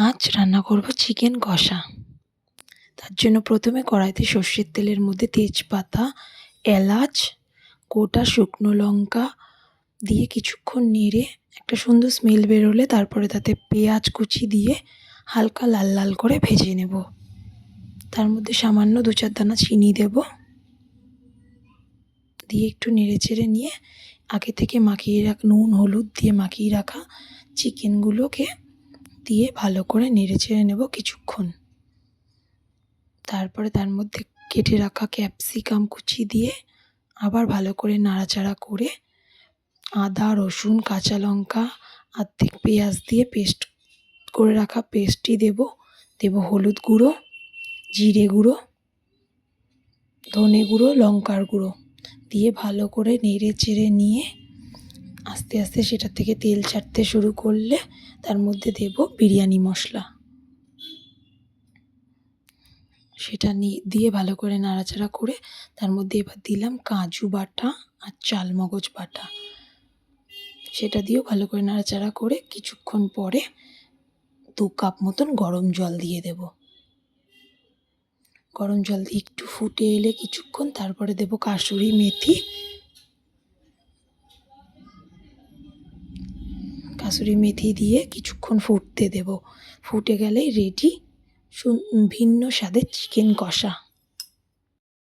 আজ রান্না করব চিকেন কষা। তার জন্য প্রথমে কড়াইতে সর্ষের তেলের মধ্যে তেজপাতা, এলাচ, গোটা শুকনো লঙ্কা দিয়ে কিছুক্ষণ নেড়ে একটা সুন্দর স্মেল বেরোলে তারপরে তাতে পেঁয়াজ কুচি দিয়ে হালকা লাল লাল করে ভেজে নেব। তার মধ্যে সামান্য 2-4 দানা চিনি দেব, দিয়ে একটু নেড়েচেড়ে নিয়ে আগে থেকে নুন হলুদ দিয়ে মাখিয়ে রাখা চিকেনগুলোকে দিয়ে ভালো করে নেড়েচেড়ে নেব কিছুক্ষণ। তারপরে তার মধ্যে কেটে রাখা ক্যাপসিকাম কুচি দিয়ে আবার ভালো করে নাড়াচাড়া করে আদা, রসুন, কাঁচা লঙ্কা, অর্ধেক পেঁয়াজ দিয়ে পেস্ট করে রাখা পেস্টটি দেব হলুদ গুঁড়ো, জিরে গুঁড়ো, ধনে গুঁড়ো, লঙ্কার গুঁড়ো দিয়ে ভালো করে নেড়ে চেড়ে নিয়ে আস্তে আস্তে সেটা থেকে তেল ছাড়তে শুরু করলে তার মধ্যে দেব বিরিয়ানি মশলা। সেটা দিয়ে ভালো করে নাড়াচাড়া করে তার মধ্যে এবার দিলাম কাজু বাটা আর চালমগজ বাটা। সেটা দিয়েও ভালো করে নাড়াচাড়া করে কিছুক্ষণ পরে 2 কাপ মতন গরম জল দিয়ে দেব। গরম জল দিয়ে একটু ফুটে এলে কিছুক্ষণ তারপরে দেব কাসুরি মেথি। কাসুরি মেথি দিয়ে কিছুক্ষণ ফুটতে দেব। ফুটে গেলেই রেডি ভিন্ন স্বাদের চিকেন কষা।